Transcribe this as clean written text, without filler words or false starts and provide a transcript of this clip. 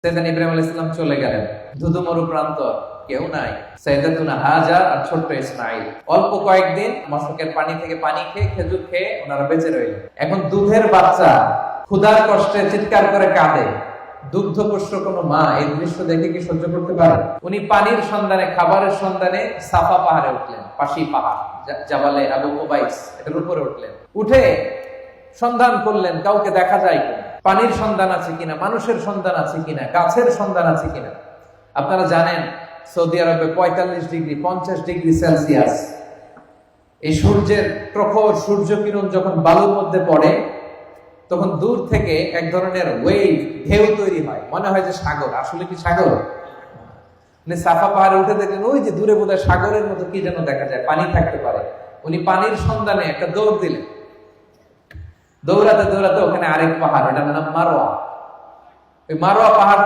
সাইয়েদনা ইব্রাহিম আলাইহিস সালাম চলে গেলেন, ধুধু মরু প্রান্ত, কেউ নাই। সাইয়েদাতুনা হাজার আর ছোট্ট ইসমাঈল অল্প কয়েকদিন মশকের পানি থেকে পানি খেয়ে খেজুর খেয়ে ওনারা বেঁচে রইলেন। এখন দুধের বাচ্চা ক্ষুধার কষ্টে চিৎকার করে কাঁদে, দুগ্ধপুষ্ট কোনো মা এই দৃশ্য দেখে কি সহ্য করতে পারে? উনি পানির সন্ধানে, খাবারের সন্ধানে সাফা পাহাড়ে উঠলেন, পাশি পাহাড় জাবালে আবু কুবাইস, এটার উপরে উঠলেন। উঠে সন্ধান করলেন কাউকে দেখা যায় কিনা, পানির সন্ধান আছে কিনা, মানুষের সন্ধান আছে কিনা, গাছের সন্ধান আছে কিনা। আপনারা জানেন সৌদি আরবে 45 ডিগ্রি 50 ডিগ্রি সেলসিয়াস এই সূর্যের প্রখর সূর্য কিরণ যখন বালুর মধ্যে পড়ে তখন দূর থেকে এক ধরনের ওয়েভ, ঢেউ তৈরি হয়, মনে হয় যে সাগর। আসলে কি সাগর? সাফা পাহাড়ে উঠে দেখলেন ওই যে দূরে বোধহয় সাগরের মতো কি যেন দেখা যায়, পানি থাকতে পারে। উনি পানির সন্ধানে একটা দৌড় দিলেন। দৌড়াতে দৌড়াতে ওখানে আরেক পাহাড়, এটার নাম মারোয়া। ওই মারোয়া পাহাড়